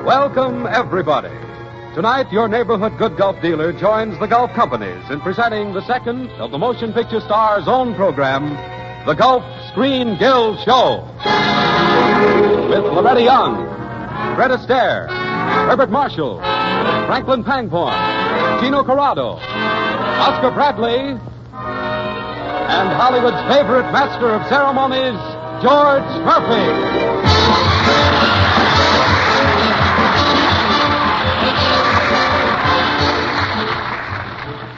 Welcome, everybody. Tonight, your neighborhood good golf dealer joins the golf companies in presenting the second of the Motion Picture Star's own program, the Golf Screen Guild Show. With Loretta Young, Fred Astaire, Herbert Marshall, Franklin Pangborn, Gino Corrado, Oscar Bradley, and Hollywood's favorite master of ceremonies, George Murphy.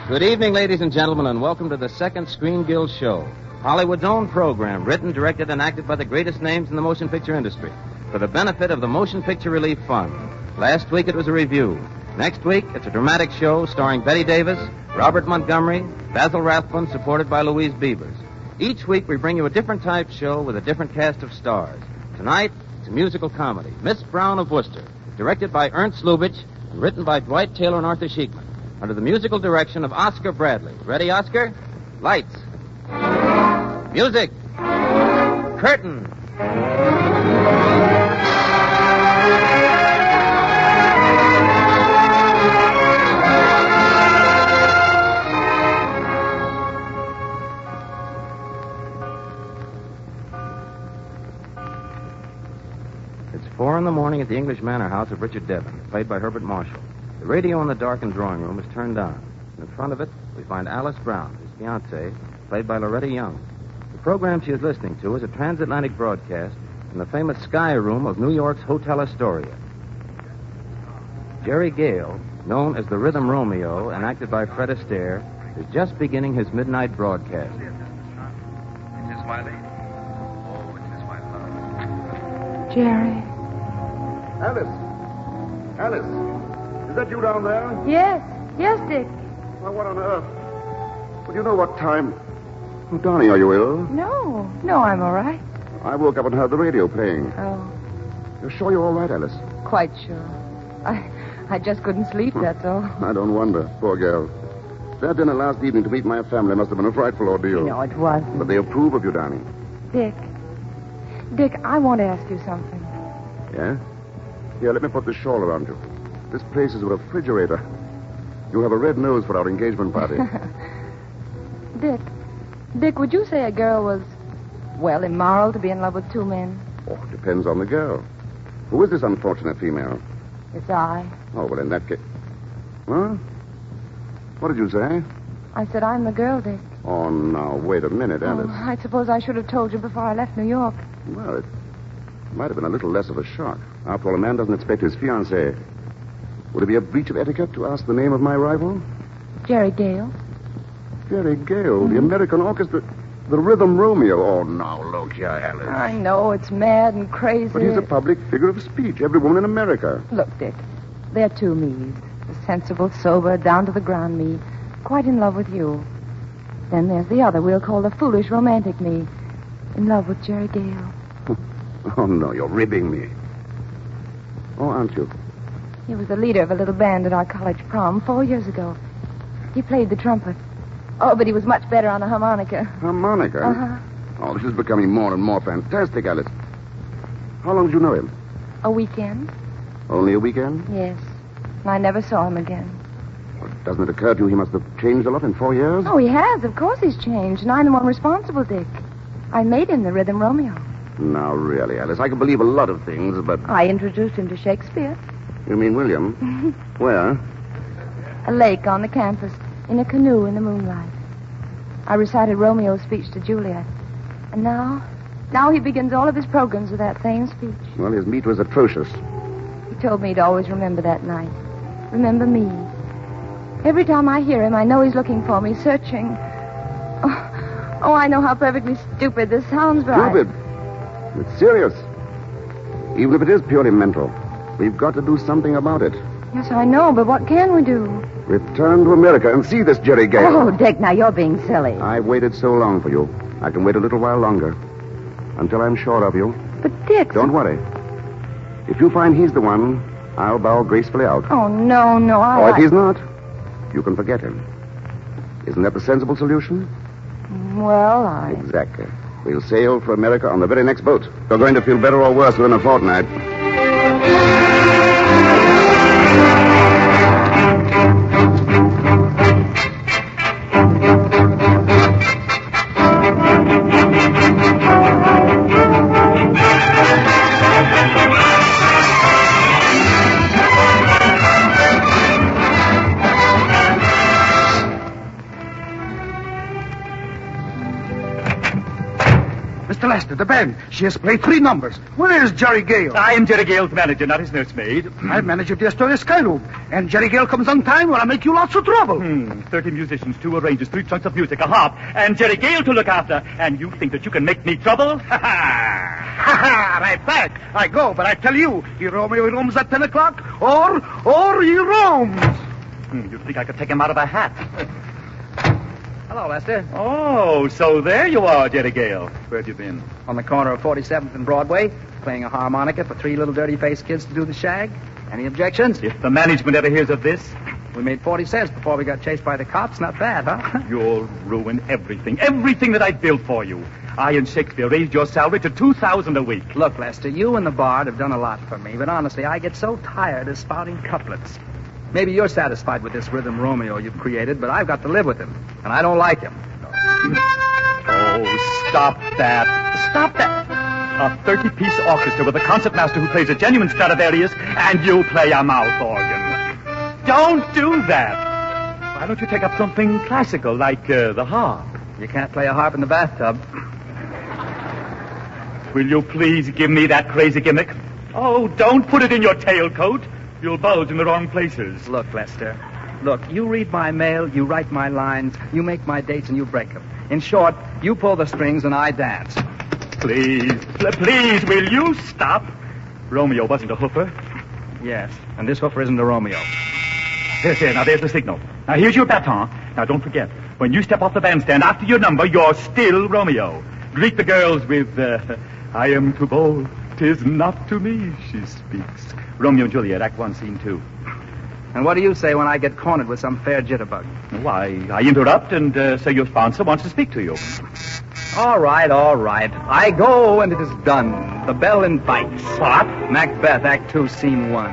Good evening, ladies and gentlemen, and welcome to the second Screen Guild Show, Hollywood's own program, written, directed, and acted by the greatest names in the motion picture industry, for the benefit of the Motion Picture Relief Fund. Last week it was a review. Next week it's a dramatic show starring Betty Davis, Robert Montgomery, Basil Rathbone, supported by Louise Beavers. Each week we bring you a different type show with a different cast of stars. Tonight it's a musical comedy, Miss Brown of Worcester, directed by Ernst Lubitsch and written by Dwight Taylor and Arthur Sheikman, under the musical direction of Oscar Bradley. Ready, Oscar? Lights. Music. Curtain. It's 4 a.m. at the English Manor House of Richard Devon, played by Herbert Marshall. The radio in the darkened drawing room is turned on. In front of it, we find Alice Brown, his fiancée, played by Loretta Young. The program she is listening to is a transatlantic broadcast in the famous Sky Room of New York's Hotel Astoria. Jerry Gale, known as the Rhythm Romeo and acted by Fred Astaire, is just beginning his midnight broadcast. It is my lady. Oh, it is my love. Jerry. Alice. Is that you down there? Yes, Dick. Well, what on earth? Well, you know what time... Oh, darling, are you ill? No, I'm all right. I woke up and heard the radio playing. Oh, You're sure you're all right, Alice? quite sure. I just couldn't sleep, that's all. I don't wonder. Poor girl. That dinner last evening to meet my family must have been a frightful ordeal. No, it wasn't. But they approve of you, darling. Dick, I want to ask you something. Yeah? Here, let me put this shawl around you. This place is a refrigerator. You have a red nose for our engagement party. Dick, would you say a girl was, well, immoral to be in love with two men? Oh, it depends on the girl. Who is this unfortunate female? It's I. Oh, well, in that case... Huh? What did you say? I said I'm the girl, Dick. Oh, now, wait a minute, Alice. Oh, I suppose I should have told you before I left New York. Well, it might have been a little less of a shock. After all, a man doesn't expect his fiancée. Would it be a breach of etiquette to ask the name of my rival? Jerry Gale. Jerry Gale, the American Orchestra, the Rhythm Romeo. Oh, now, look here, Alice. I know, it's mad and crazy. But he's a public figure of speech. Every woman in America. Look, Dick, there are two me's. The sensible, sober, down-to-the-ground me, quite in love with you. Then there's the other we'll call the foolish, romantic me, in love with Jerry Gale. Oh, no, you're ribbing me. Oh, aren't you? He was the leader of a little band at our college prom 4 years ago. He played the trumpet. Oh, but he was much better on the harmonica. Harmonica? Uh-huh. Oh, this is becoming more and more fantastic, Alice. How long did you know him? A weekend? Only a weekend? Yes. And I never saw him again. Well, doesn't it occur to you he must have changed a lot in 4 years? Oh, he has. Of course he's changed. And I'm the one responsible, Dick. I made him the Rhythm Romeo. Now, really, Alice, I can believe a lot of things, but... I introduced him to Shakespeare. You mean William? Where? A lake on the campus, in a canoe in the moonlight. I recited Romeo's speech to Juliet. And now he begins all of his programs with that same speech. Well, his meat was atrocious. He told me to always remember that night. Remember me. Every time I hear him, I know he's looking for me, searching. Oh, I know how perfectly stupid this sounds, but Stupid? It's serious. Even if it is purely mental, we've got to do something about it. Yes, I know, but what can we do? Return to America and see this Jerry Gale. Oh, Dick, now you're being silly. I've waited so long for you. I can wait a little while longer. Until I'm sure of you. But, Dick... Don't worry. If you find he's the one, I'll bow gracefully out. Oh, no, Or if he's not, you can forget him. Isn't that the sensible solution? Well, Exactly. We'll sail for America on the very next boat. You're going to feel better or worse within a fortnight. Lester, the band. She has played 3 numbers. Where is Jerry Gale? I am Jerry Gale's manager, not his nursemaid. I'm manager of the Astoria Sky Room. And Jerry Gale comes on time when I make you lots of trouble. 30 musicians, 2 arrangers, 3 trunks of music, a harp, and Jerry Gale to look after. And you think that you can make me trouble? Ha ha! Ha ha! Right back. I go, but I tell you, he roams at 10 o'clock, or he roams. You think I could take him out of a hat? Hello, Esther. Oh, so there you are, Jerry Gale. Where'd you been? On the corner of 47th and Broadway, playing a harmonica for 3 little dirty-faced kids to do the shag. Any objections? If the management ever hears of this, We made 40 cents before we got chased by the cops. Not bad, huh? you'll ruin everything that I built for you. I and Shakespeare raised your salary to $2,000 a week. Look, Lester, you and the Bard have done a lot for me, but honestly, I get so tired of spouting couplets. Maybe you're satisfied with this rhythm Romeo you've created, but I've got to live with him, and I don't like him. Oh, stop that. Stop that. A 30-piece orchestra with a concertmaster who plays a genuine Stradivarius, and you play a mouth organ. Don't do that. Why don't you take up something classical, like the harp? You can't play a harp in the bathtub. Will you please give me that crazy gimmick? Oh, don't put it in your tailcoat. You'll bulge in the wrong places. Look, Lester. Look, you read my mail, you write my lines, you make my dates, and you break them. In short, you pull the strings and I dance. Please, will you stop? Romeo wasn't a hoofer. Yes, and this hoofer isn't a Romeo. Here, now there's the signal. Now here's your baton. Now don't forget, when you step off the bandstand after your number, you're still Romeo. Greet the girls with, I am too bold, 'tis not to me she speaks. Romeo and Juliet, Act 1, Scene 2. And what do you say when I get cornered with some fair jitterbug? Why, I interrupt and say your sponsor wants to speak to you. All right. I go, and it is done. The bell invites. What? Macbeth, Act 2, Scene 1.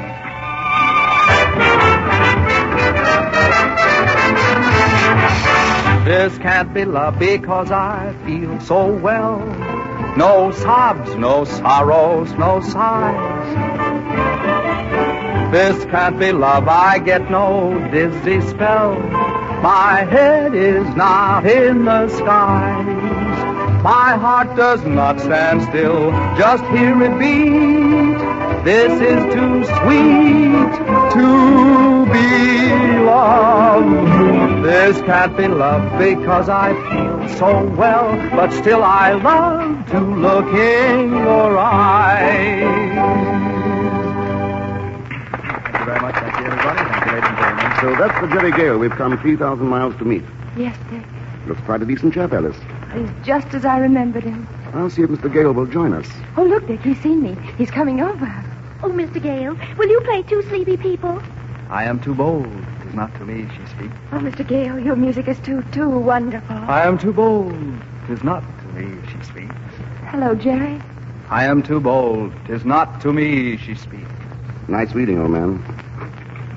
This can't be love because I feel so well. No sobs, no sorrows, no sighs. This can't be love, I get no dizzy spell. My head is not in the skies. My heart does not stand still, just hear it beat. This is too sweet to be love. This can't be love because I feel so well, but still I love to look in your eyes. Thank you very much. Thank you, everybody. Thank you, ladies and gentlemen. So that's the Jerry Gale we've come 3,000 miles to meet. Yes, Dick. Looks quite a decent chap, Alice. He's just as I remembered him. I'll see if Mr. Gale will join us. Oh, look, Dick, he's seen me. He's coming over. Oh, Mr. Gale, will you play Two Sleepy People? I am too bold. 'Tis not to me she speaks. Oh, Mr. Gale, your music is too wonderful. I am too bold. 'Tis not to me she speaks. Hello, Jerry. I am too bold. 'Tis not to me she speaks. Nice reading, old man.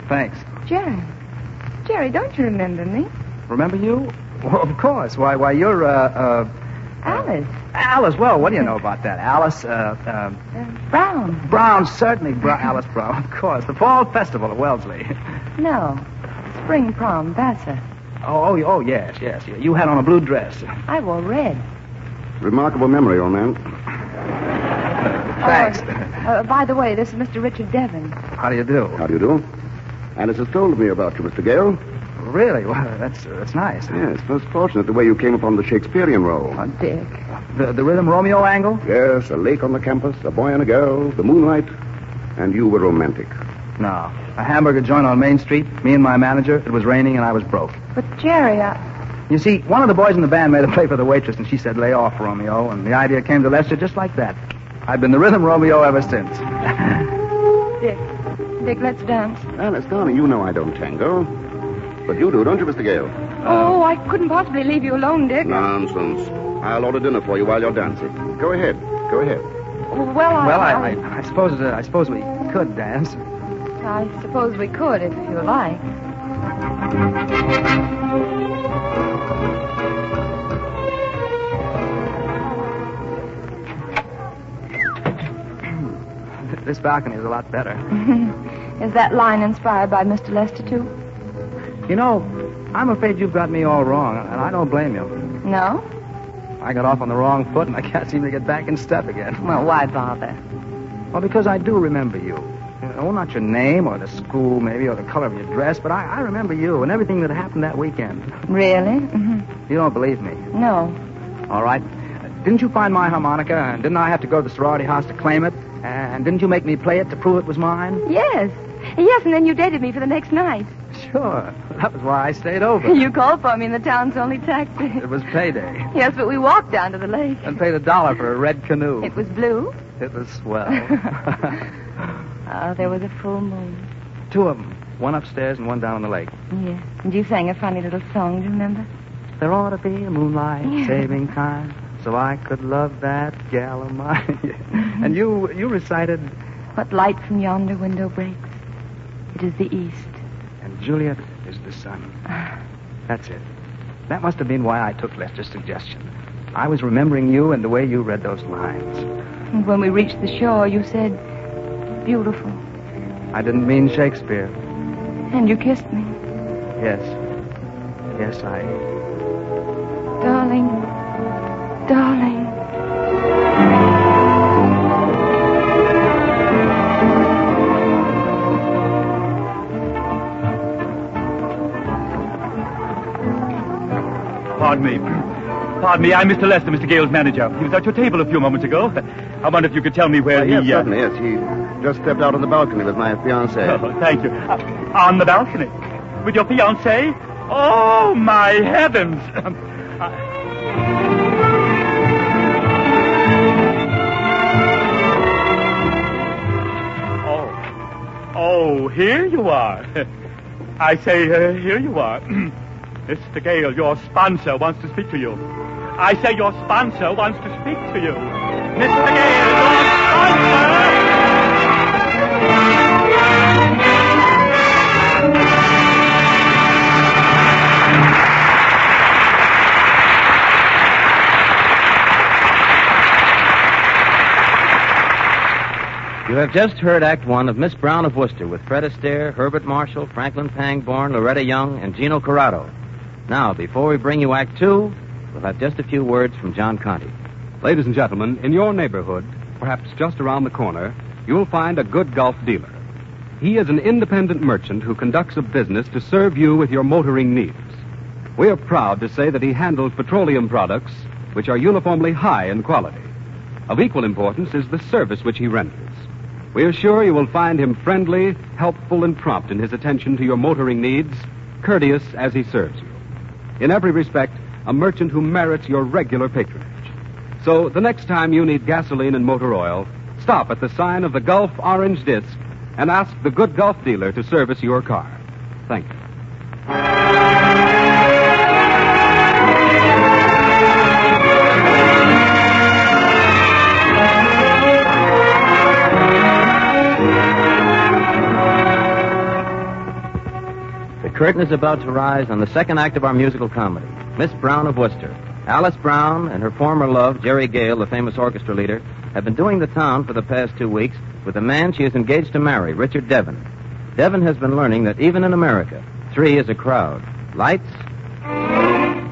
Thanks. Jerry, don't you remember me? Remember you? Well, of course. Why, you're, Alice. Alice, well, what do you know about that? Alice, Brown. Brown, certainly. Alice Brown, of course. The Fall Festival at Wellesley. No. Spring prom, Vassar. Oh, yes. You had on a blue dress. I wore red. Remarkable memory, old man. Thanks. By the way, this is Mr. Richard Devon. How do you do? How do you do? Alice has told me about you, Mr. Gale. Really? Well, that's nice. Yes, most fortunate the way you came upon the Shakespearean role. Oh, Dick. The Rhythm Romeo angle? Yes, a lake on the campus, a boy and a girl, the moonlight, and you were romantic. No. A hamburger joint on Main Street, me and my manager. It was raining and I was broke. But, Jerry, You see, one of the boys in the band made a play for the waitress, and she said, lay off, Romeo, and the idea came to Lester just like that. I've been the Rhythm Romeo ever since. Dick, let's dance. Alice, darling, you know I don't tango. But you do, don't you, Mr. Gale? Oh, I couldn't possibly leave you alone, Dick. Nonsense. I'll order dinner for you while you're dancing. Go ahead. Well, I suppose we could dance. I suppose we could, if you like. This balcony is a lot better. Is that line inspired by Mr. Lester, too? You know, I'm afraid you've got me all wrong, and I don't blame you. No? I got off on the wrong foot, and I can't seem to get back in step again. Well, why bother? Well, because I do remember you. Not your name or the school, maybe, or the color of your dress, but I remember you and everything that happened that weekend. Really? Mm-hmm. You don't believe me? No. All right. Didn't you find my harmonica, and didn't I have to go to the sorority house to claim it? And didn't you make me play it to prove it was mine? Yes. Yes, and then you dated me for the next night. Sure. That was why I stayed over. You called for me in the town's only taxi. It was payday. Yes, but we walked down to the lake. And paid $1 for a red canoe. It was blue. It was swell. Oh, there was a full moon. 2 of them. One upstairs and one down on the lake. Yes. And you sang a funny little song, do you remember? There ought to be a moonlight saving time, so I could love that gal of mine. And you recited... What light from yonder window breaks? It is the east. And Juliet is the sun. That's it. That must have been why I took Lester's suggestion. I was remembering you and the way you read those lines. And when we reached the shore, you said, beautiful. I didn't mean Shakespeare. And you kissed me. Yes. Yes, I... Darling. Darling. Pardon me, I'm Mr. Lester, Mr. Gale's manager. He was at your table a few moments ago. I wonder if you could tell me where Yes, certainly, yes. He just stepped out on the balcony with my fiancée. Oh, thank you. On the balcony? With your fiancée? Oh, my heavens! Oh, here you are. I say, here you are. Mr. Gale, your sponsor wants to speak to you. I say your sponsor wants to speak to you. Mr. Gale, your sponsor! You have just heard Act One of Miss Brown of Worcester with Fred Astaire, Herbert Marshall, Franklin Pangborn, Loretta Young, and Gino Corrado. Now, before we bring you Act Two, we'll have just a few words from John Conte. Ladies and gentlemen, in your neighborhood, perhaps just around the corner, you'll find a good Gulf dealer. He is an independent merchant who conducts a business to serve you with your motoring needs. We are proud to say that he handles petroleum products which are uniformly high in quality. Of equal importance is the service which he renders. We are sure you will find him friendly, helpful, and prompt in his attention to your motoring needs, courteous as he serves you. In every respect, a merchant who merits your regular patronage. So the next time you need gasoline and motor oil, stop at the sign of the Gulf orange disc and ask the good Gulf dealer to service your car. Thank you. The curtain is about to rise on the second act of our musical comedy, Miss Brown of Worcester. Alice Brown and her former love, Jerry Gale, the famous orchestra leader, have been doing the town for the past 2 weeks with a man she is engaged to marry, Richard Devon. Devon has been learning that even in America, 3 is a crowd. Lights,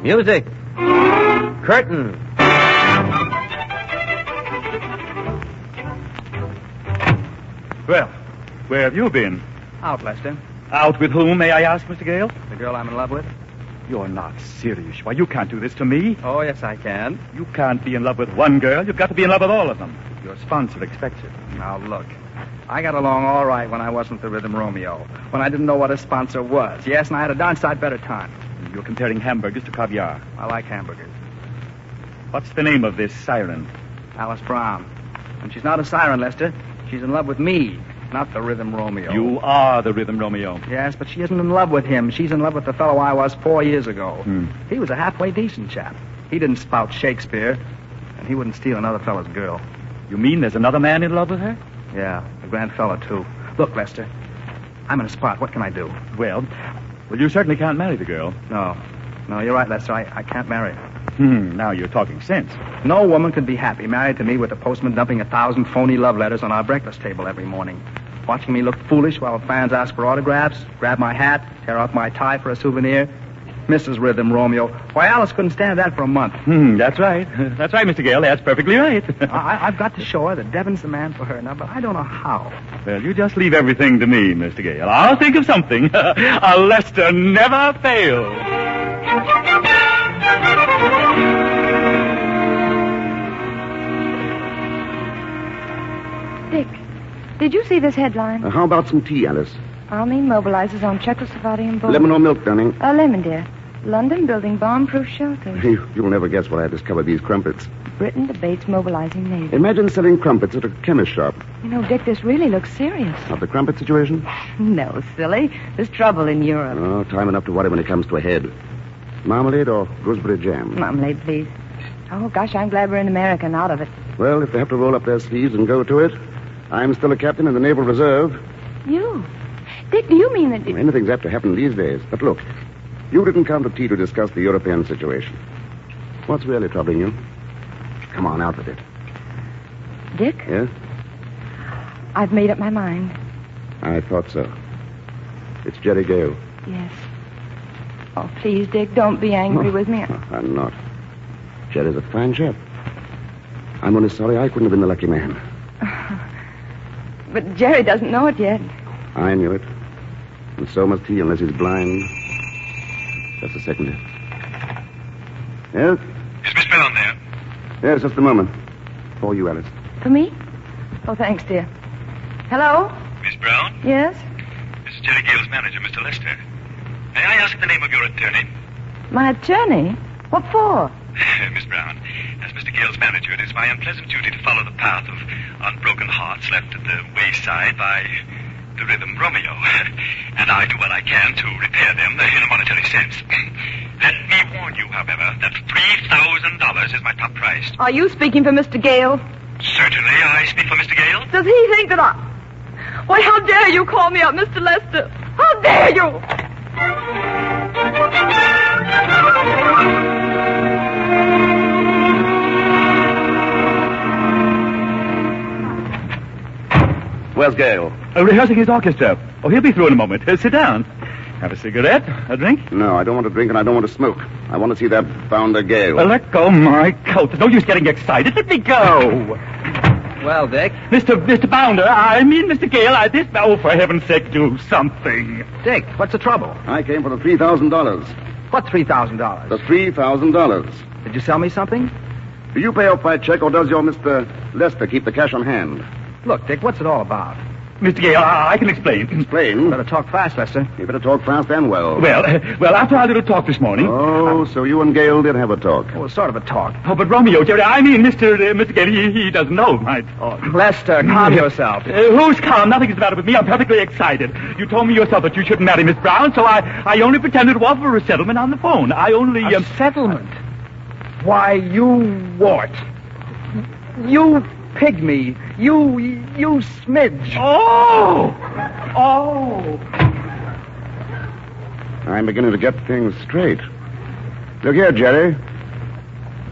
music, curtain. Well, where have you been? Out, Lester. Out with whom, may I ask, Mr. Gale? The girl I'm in love with. You're not serious. Why, you can't do this to me. Oh, yes, I can. You can't be in love with one girl. You've got to be in love with all of them. Your sponsor expects it. Now, look. I got along all right when I wasn't the Rhythm Romeo. When I didn't know what a sponsor was. Yes, and I had a darn sight better time. You're comparing hamburgers to caviar. I like hamburgers. What's the name of this siren? Alice Brown. And she's not a siren, Lester. She's in love with me, not the Rhythm Romeo. You are the Rhythm Romeo. Yes, but she isn't in love with him. She's in love with the fellow I was 4 years ago. He was a halfway decent chap. He didn't spout Shakespeare, and he wouldn't steal another fellow's girl. You mean there's another man in love with her? Yeah, a grand fellow, too. Look, Lester, I'm in a spot. What can I do? Well, you certainly can't marry the girl. No, you're right, Lester. I can't marry her. Now you're talking sense. No woman could be happy married to me with the postman dumping 1,000 phony love letters on our breakfast table every morning. Watching me look foolish while fans ask for autographs, grab my hat, tear off my tie for a souvenir. Mrs. Rhythm Romeo. Why, Alice couldn't stand that for a month. That's right. That's right, Mr. Gale. That's perfectly right. I've got to show her that Devon's the man for her now, but I don't know how. Well, you just leave everything to me, Mr. Gale. I'll think of something. A Lester never fails. Dick, did you see this headline? How about some tea, Alice? Army mobilizes on Czechoslovakian border. Lemon or milk, darling? Lemon, dear. London building bomb-proof shelters. You'll never guess what I discovered these crumpets. Britain debates mobilizing navy. Imagine selling crumpets at a chemist shop. You know, Dick, this really looks serious. Not the crumpet situation? No, silly. There's trouble in Europe. Oh, time enough to worry when it comes to a head. Marmalade or gooseberry jam? Marmalade, please. Oh, gosh, I'm glad we're in America and out of it. Well, if they have to roll up their sleeves and go to it, I'm still a captain in the Naval Reserve. You? Dick, do you mean that... Anything's apt to happen these days. But look, you didn't come to tea to discuss the European situation. What's really troubling you? Come on, out with it. Dick? Yes? I've made up my mind. I thought so. It's Jerry Gale. Yes. Oh, please, Dick, don't be angry with me. No, I'm not. Jerry's a fine chap. I'm only sorry I couldn't have been the lucky man. But Jerry doesn't know it yet. I knew it. And so must he, unless he's blind. Just a second. Yes? Is Miss Brown there? Yes, just a moment. For you, Alice. For me? Oh, thanks, dear. Hello? Miss Brown? Yes? This is Jerry Gale's manager, Mr. Lester. May I ask the name of your attorney? My attorney? What for? Miss Brown, as Mr. Gale's manager, it is my unpleasant duty to follow the path of unbroken hearts left at the wayside by the Rhythm Romeo. And I do what I can to repair them in a monetary sense. Let me warn you, however, that $3,000 is my top price. Are you speaking for Mr. Gale? Certainly, I speak for Mr. Gale. Does he think that I... Why, how dare you call me up, Mr. Lester? How dare you? Where's Gale? Rehearsing his orchestra. Oh, he'll be through in a moment. Sit down. Have a cigarette? A drink? No, I don't want to drink and I don't want to smoke. I want to see that bounder Gale. Let go my coat. There's no use getting excited. Let me go. Well, Dick. Mr. Bounder, I mean Mr. Gale, oh, for heaven's sake, do something. Dick, what's the trouble? I came for the $3,000. What $3,000? The $3,000. Did you sell me something? Do you pay off by check or does your Mr. Lester keep the cash on hand? Look, Dick, what's it all about? Mr. Gale, I can explain. Explain? Better talk fast, Lester. You better talk fast and well. Well, after our little talk this morning... Oh, so you and Gale did have a talk. Well, sort of a talk. Oh, but Romeo, Jerry, I mean Mr. Gale, he doesn't know my talk. Lester, calm yourself. Who's calm? Nothing's the matter with me. I'm perfectly excited. You told me yourself that you shouldn't marry Miss Brown, so I only pretended to offer a settlement on the phone. I only... A settlement? Why, you wart. You pygmy. You smidge. Oh! I'm beginning to get things straight. Look here, Jerry.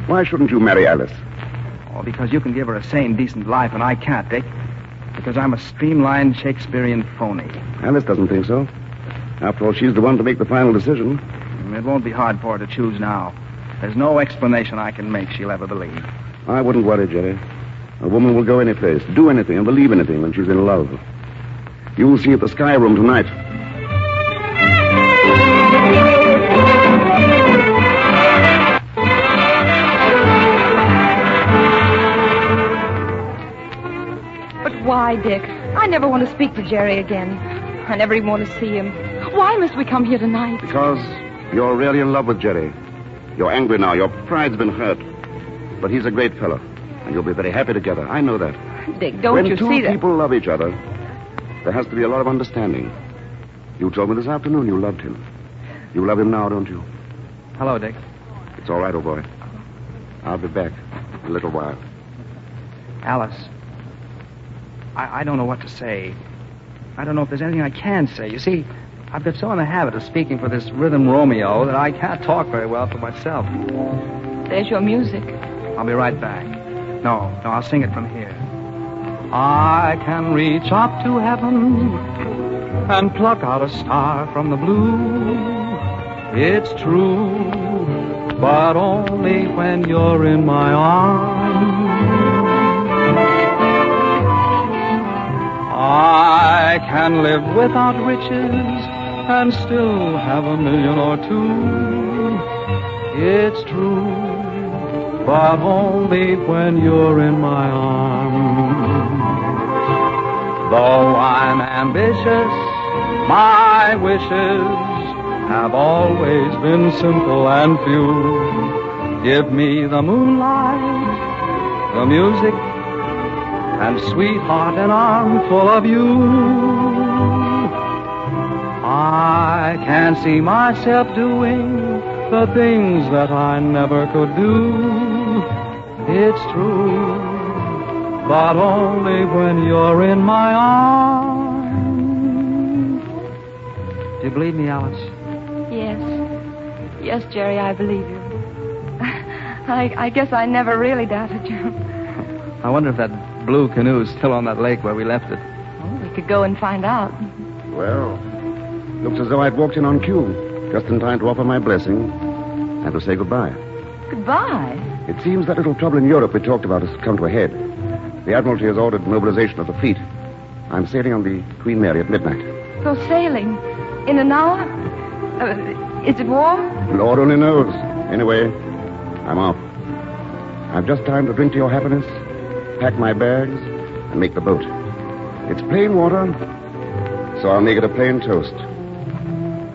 Why shouldn't you marry Alice? Oh, because you can give her a sane, decent life, and I can't, Dick. Because I'm a streamlined Shakespearean phony. Alice doesn't think so. After all, she's the one to make the final decision. It won't be hard for her to choose now. There's no explanation I can make she'll ever believe. I wouldn't worry, Jerry. A woman will go any place, do anything, and believe anything when she's in love. You'll see at the Sky Room tonight. But why, Dick? I never want to speak to Jerry again. I never even want to see him. Why must we come here tonight? Because you're really in love with Jerry. You're angry now. Your pride's been hurt. But he's a great fellow. And you'll be very happy together. I know that. Dick, don't you see that? When two people love each other, there has to be a lot of understanding. You told me this afternoon you loved him. You love him now, don't you? Hello, Dick. It's all right, old boy. I'll be back in a little while. Alice, I don't know what to say. I don't know if there's anything I can say. You see, I've got so in the habit of speaking for this Rhythm Romeo that I can't talk very well for myself. There's your music. I'll be right back. No, I'll sing it from here. I can reach up to heaven and pluck out a star from the blue. It's true, but only when you're in my arms. I can live without riches and still have $1 million or two. It's true, but only when you're in my arms. Though I'm ambitious, my wishes have always been simple and few. Give me the moonlight, the music, and sweetheart, an armful of you. I can see myself doing the things that I never could do. It's true, but only when you're in my arms. Do you believe me, Alice? Yes. Yes, Jerry, I believe you. I guess I never really doubted you. I wonder if that blue canoe's still on that lake where we left it. Oh, we could go and find out. Well, looks as though I'd walked in on cue, just in time to offer my blessing and to say goodbye. Goodbye? It seems that little trouble in Europe we talked about has come to a head. The Admiralty has ordered mobilization of the fleet. I'm sailing on the Queen Mary at midnight. Go sailing? In an hour? Is it war? Lord only knows. Anyway, I'm off. I've just time to drink to your happiness, pack my bags, and make the boat. It's plain water, so I'll make it a plain toast.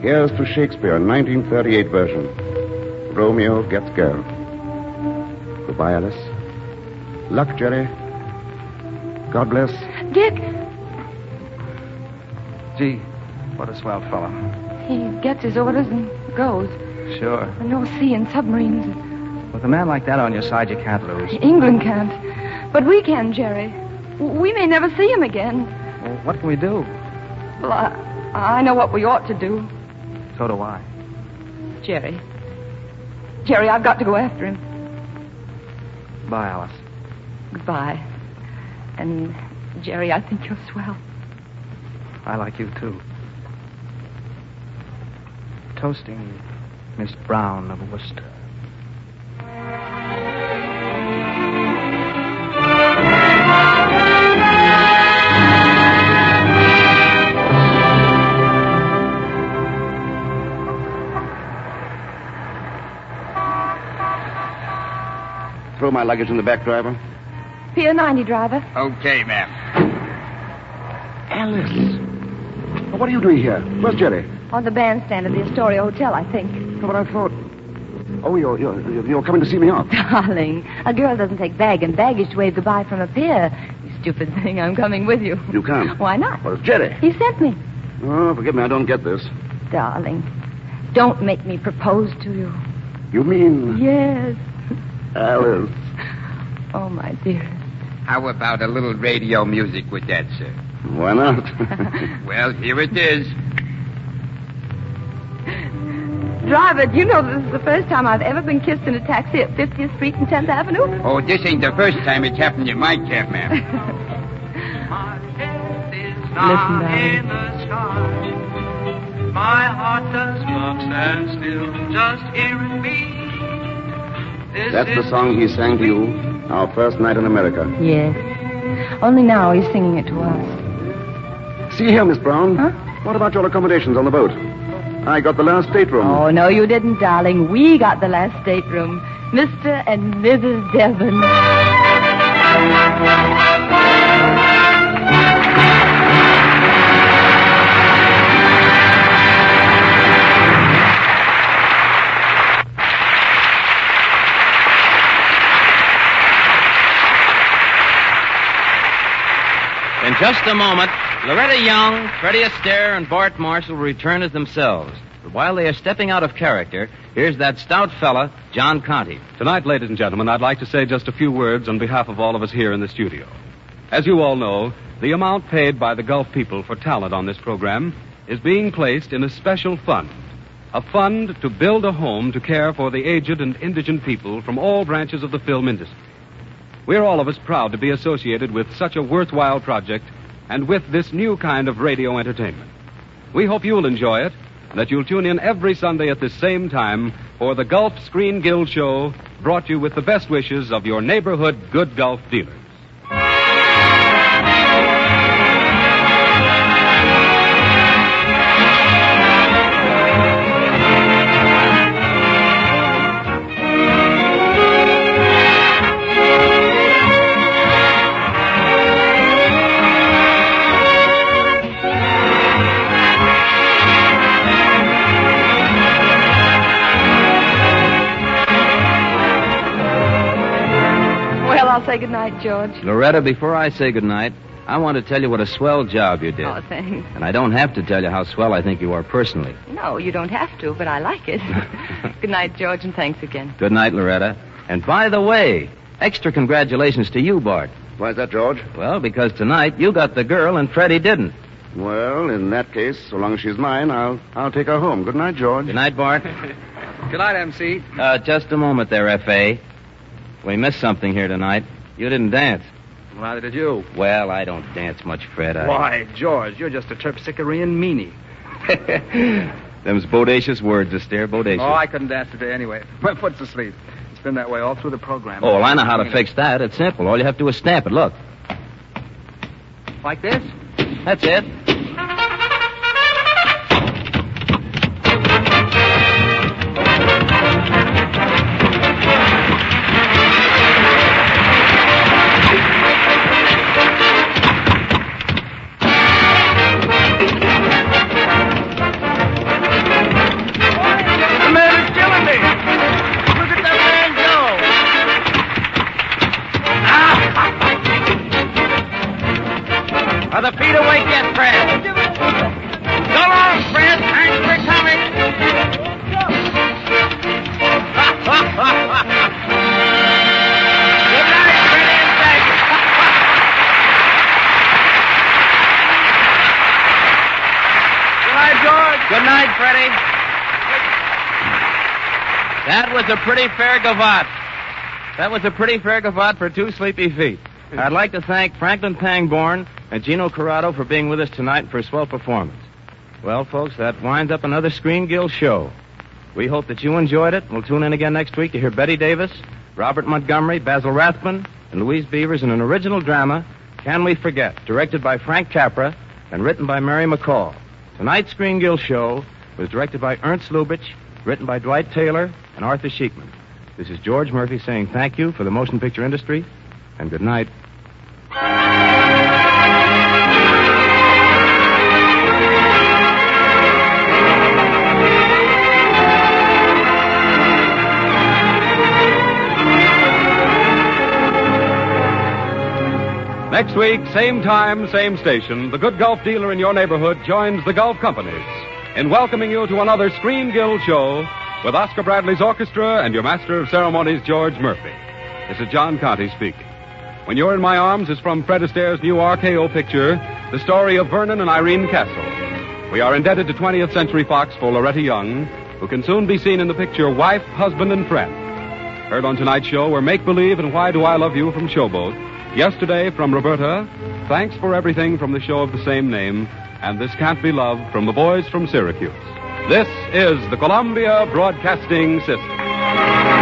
Here's to Shakespeare, 1938 version. Romeo gets girl. Goodbye, Alice. Luck, Jerry. God bless. Dick! Gee, what a swell fellow. He gets his orders and goes. Sure. No sea and submarines. With a man like that on your side, you can't lose. England can't. But we can, Jerry. We may never see him again. Well, what can we do? Well, I know what we ought to do. So do I. Jerry, I've got to go after him. Bye, Alice. Goodbye. And, Jerry, I think you're swell. I like you, too. Toasting Miss Brown of Worcester. Throw my luggage in the back, driver. Pier 90, driver. Okay, ma'am. Alice. What are you doing here? Where's Jerry? On the bandstand at the Astoria Hotel, I think. No, but I thought... Oh, you're coming to see me off. Darling, a girl doesn't take bag and baggage to wave goodbye from a pier. You stupid thing, I'm coming with you. You can't. Why not? Well, it's Jerry. He sent me. Oh, forgive me, I don't get this. Darling, don't make me propose to you. You mean... Yes. Alice. Oh, my dear. How about a little radio music with that, sir? Why not? Well, here it is. Driver, do you know this is the first time I've ever been kissed in a taxi at 50th Street and 10th Avenue? Oh, this ain't the first time it's happened in my cab, ma'am. Listen, darling. My heart does not stand still, just hearing me. That's the song he sang to you, our first night in America. Yes. Only now he's singing it to us. See here, Miss Brown. Huh? What about your accommodations on the boat? I got the last stateroom. Oh, no, you didn't, darling. We got the last stateroom. Mr. and Mrs. Devon. In just a moment, Loretta Young, Freddie Esther, and Bart Marshall will return as themselves. But while they are stepping out of character, here's that stout fella, John Conte. Tonight, ladies and gentlemen, I'd like to say just a few words on behalf of all of us here in the studio. As you all know, the amount paid by the Gulf people for talent on this program is being placed in a special fund. A fund to build a home to care for the aged and indigent people from all branches of the film industry. We're all of us proud to be associated with such a worthwhile project and with this new kind of radio entertainment. We hope you'll enjoy it and that you'll tune in every Sunday at this same time for the Gulf Screen Guild Show, brought to you with the best wishes of your neighborhood good Gulf dealers. I'll say goodnight, George. Loretta, before I say goodnight, I want to tell you what a swell job you did. Oh, thanks. And I don't have to tell you how swell I think you are personally. No, you don't have to, but I like it. Good night, George, and thanks again. Good night, Loretta. And by the way, extra congratulations to you, Bart. Why is that, George? Well, because tonight you got the girl and Freddie didn't. Well, in that case, so long as she's mine, I'll take her home. Good night, George. Good night, Bart. Good night, MC. Just a moment there, F.A. We missed something here tonight. You didn't dance. Well, neither did you. Well, I don't dance much, Fred. Why, George, you're just a terpsichorean meanie. Them's bodacious words, Esther, bodacious. Oh, I couldn't dance today anyway. My foot's asleep. It's been that way all through the program. Oh, well, I know how to fix that. It's simple. All you have to do is stamp it. Look. Like this? That's it. Are the feet awake yet, Fred? So long, Fred. Thanks for coming. Good night, Freddie, and thank you. Good night, George. Good night, Freddie. That was a pretty fair gavotte. That was a pretty fair gavotte for two sleepy feet. I'd like to thank Franklin Pangborn and Gino Corrado for being with us tonight for a swell performance. Well, folks, that winds up another Screen Guild show. We hope that you enjoyed it. We'll tune in again next week to hear Betty Davis, Robert Montgomery, Basil Rathbun, and Louise Beavers in an original drama, Can We Forget, directed by Frank Capra and written by Mary McCall. Tonight's Screen Guild show was directed by Ernst Lubitsch, written by Dwight Taylor and Arthur Sheikman. This is George Murphy saying thank you for the motion picture industry, and good night. Next week, same time, same station, the good Gulf dealer in your neighborhood joins the Gulf companies in welcoming you to another Screen Guild show with Oscar Bradley's orchestra and your master of ceremonies, George Murphy. This is John Conte speaking. When You're in My Arms is from Fred Astaire's new RKO picture, the story of Vernon and Irene Castle. We are indebted to 20th Century Fox for Loretta Young, who can soon be seen in the picture Wife, Husband, and Friend. Heard on tonight's show were Make Believe and Why Do I Love You from Showboat. Yesterday from Roberta, Thanks for Everything from the show of the same name, and This Can't Be Love from the Boys from Syracuse. This is the Columbia Broadcasting System.